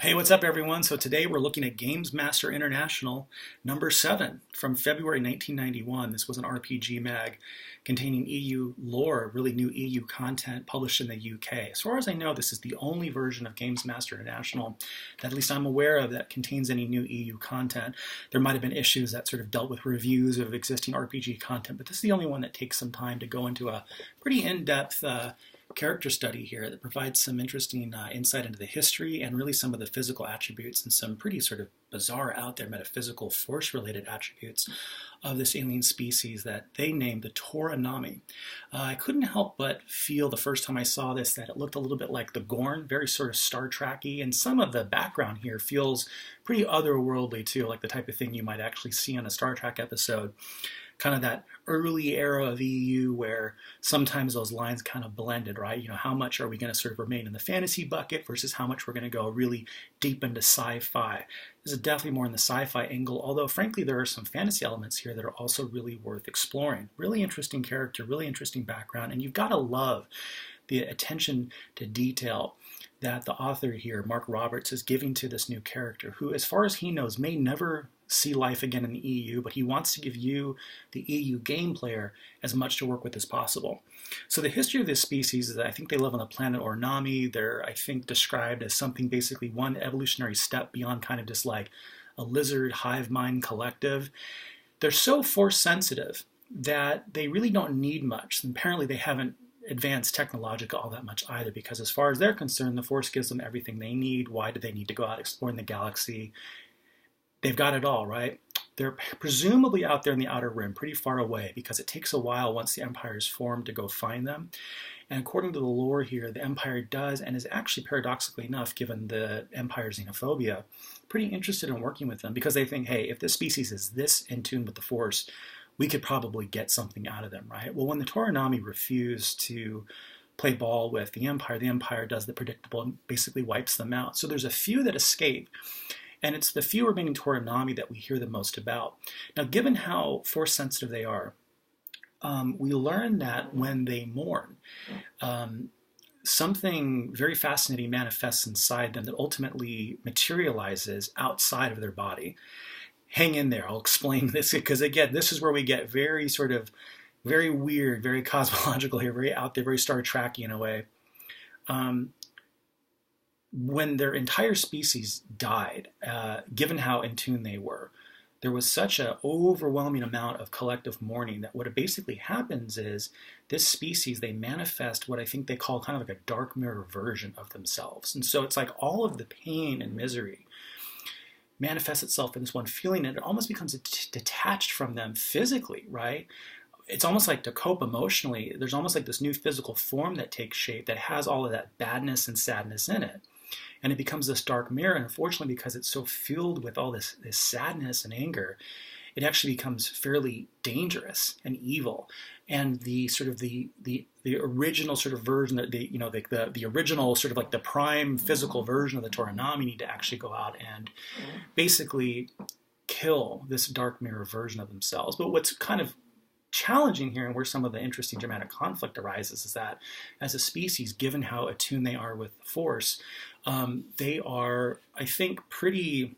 Hey, what's up, everyone? So today we're looking at GamesMaster International number 7 from February 1991. This was an RPG mag containing EU lore, really new EU content published in the UK. As far as I know, this is the only version of GamesMaster International that at least I'm aware of that contains any new EU content. There might have been issues that sort of dealt with reviews of existing RPG content, but this is the only one that takes some time to go into a pretty in-depth character study here that provides some interesting insight into the history and really some of the physical attributes and some pretty sort of bizarre out there metaphysical force related attributes of this alien species that they named the Tor-Ohnahmi. I couldn't help but feel the first time I saw this that it looked a little bit like the Gorn, very sort of Star Trek-y, and some of the background here feels pretty otherworldly too, like the type of thing you might actually see on a Star Trek episode. Kind of that early era of EU where sometimes those lines kind of blended, right? You know, how much are we going to sort of remain in the fantasy bucket versus how much we're going to go really deep into sci-fi. This is definitely more in the sci-fi angle, although frankly there are some fantasy elements here that are also really worth exploring. Really interesting character, really interesting background, and you've got to love the attention to detail that the author here, Mark Roberts, is giving to this new character who, as far as he knows, may never see life again in the EU, but he wants to give you, the EU game player, as much to work with as possible. So the history of this species is that I think they live on the planet Tor-Ohnahmi. They're, I think, described as something basically one evolutionary step beyond kind of just like a lizard hive mind collective. They're so force sensitive that they really don't need much. And apparently they haven't advanced technologically all that much either, because as far as they're concerned, the Force gives them everything they need. Why do they need to go out exploring the galaxy? They've got it all, right? They're presumably out there in the Outer Rim, pretty far away, because it takes a while once the Empire is formed to go find them. And according to the lore here, the Empire does, and is actually paradoxically enough, given the Empire's xenophobia, pretty interested in working with them, because they think, hey, if this species is this in tune with the Force, we could probably get something out of them, right? Well, when the Tor-Ohnahmi refuse to play ball with the Empire does the predictable and basically wipes them out. So there's a few that escape, and it's the few remaining Tor-Ohnahmi that we hear the most about. Now, given how force sensitive they are, we learn that when they mourn, something very fascinating manifests inside them that ultimately materializes outside of their body. Hang in there, I'll explain this, because again, this is where we get very sort of, very weird, very cosmological here, very out there, very Star Trek-y in a way. When their entire species died, given how in tune they were, there was such an overwhelming amount of collective mourning that what basically happens is this species, they manifest what I think they call kind of like a dark mirror version of themselves. And so it's like all of the pain and misery manifests itself in this one feeling, and it almost becomes detached from them physically, right? It's almost like to cope emotionally, there's almost like this new physical form that takes shape that has all of that badness and sadness in it. And it becomes this dark mirror, and unfortunately, because it's so filled with all this sadness and anger, it actually becomes fairly dangerous and evil. And the sort of the original sort of version that the original sort of like the prime physical version of the Tor-Ohnahmi need to actually go out and basically kill this dark mirror version of themselves. But what's kind of challenging here, and where some of the interesting dramatic conflict arises, is that as a species, given how attuned they are with the Force, they are, I think, pretty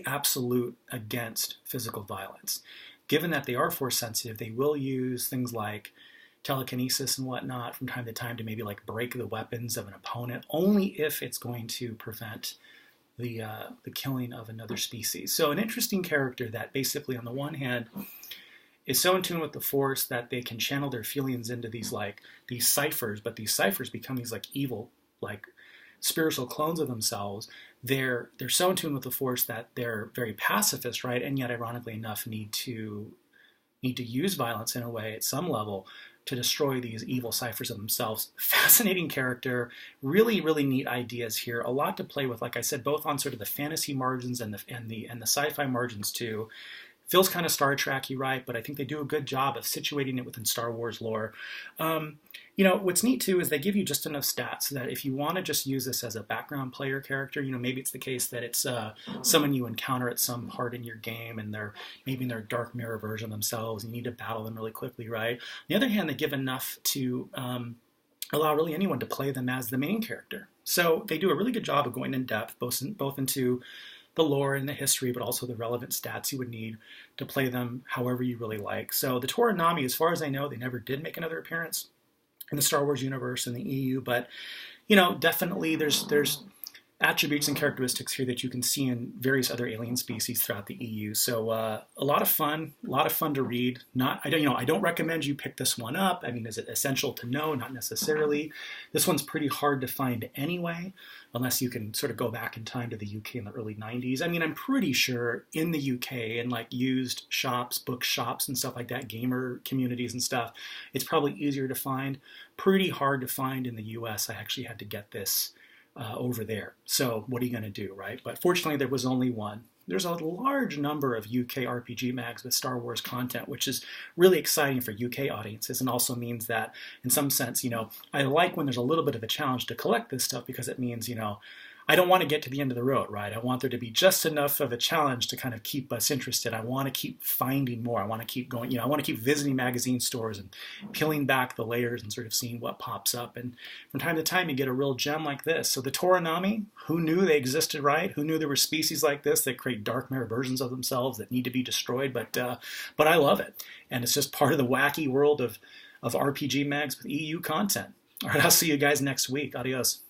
absolute against physical violence. Given that they are force sensitive, they will use things like telekinesis and whatnot from time to time to maybe like break the weapons of an opponent, only if it's going to prevent the killing of another species. So an interesting character that basically, on the one hand, is so in tune with the Force that they can channel their feelings into these ciphers, but these ciphers become these like evil, like spiritual clones of themselves. They're so in tune with the Force that they're very pacifist, right? And yet, ironically enough, need to use violence in a way at some level to destroy these evil ciphers of themselves. Fascinating character, really, really neat ideas here. A lot to play with, like I said, both on sort of the fantasy margins and the sci-fi margins too. Feels kind of Star Trek-y, right? But I think they do a good job of situating it within Star Wars lore. What's neat too is they give you just enough stats so that if you want to just use this as a background player character, maybe it's the case that it's someone you encounter at some part in your game, and they're maybe in their dark mirror version of themselves, and you need to battle them really quickly, right? On the other hand, they give enough to allow really anyone to play them as the main character. So they do a really good job of going in depth, both into the lore and the history, but also the relevant stats you would need to play them however you really like. So the Tor-Ohnahmi, as far as I know, they never did make another appearance in the Star Wars universe and the EU, but definitely there's attributes and characteristics here that you can see in various other alien species throughout the EU. So a lot of fun to read. I don't recommend you pick this one up. I mean, is it essential to know? Not necessarily. This one's pretty hard to find anyway, unless you can sort of go back in time to the UK in the early 90s. I mean, I'm pretty sure in the UK and like used shops, book shops and stuff like that, gamer communities and stuff, it's probably easier to find. Pretty hard to find in the US. I actually had to get this over there. So what are you going to do, right? But fortunately, there was only one. There's a large number of UK RPG mags with Star Wars content, which is really exciting for UK audiences, and also means that, in some sense, I like when there's a little bit of a challenge to collect this stuff, because it means, I don't want to get to the end of the road, right? I want there to be just enough of a challenge to kind of keep us interested. I want to keep finding more. I want to keep going, I want to keep visiting magazine stores and peeling back the layers and sort of seeing what pops up. And from time to time, you get a real gem like this. So the Tor-Ohnahmi, who knew they existed, right? Who knew there were species like this that create dark matter versions of themselves that need to be destroyed? But I love it. And it's just part of the wacky world of RPG mags with EU content. All right, I'll see you guys next week. Adios.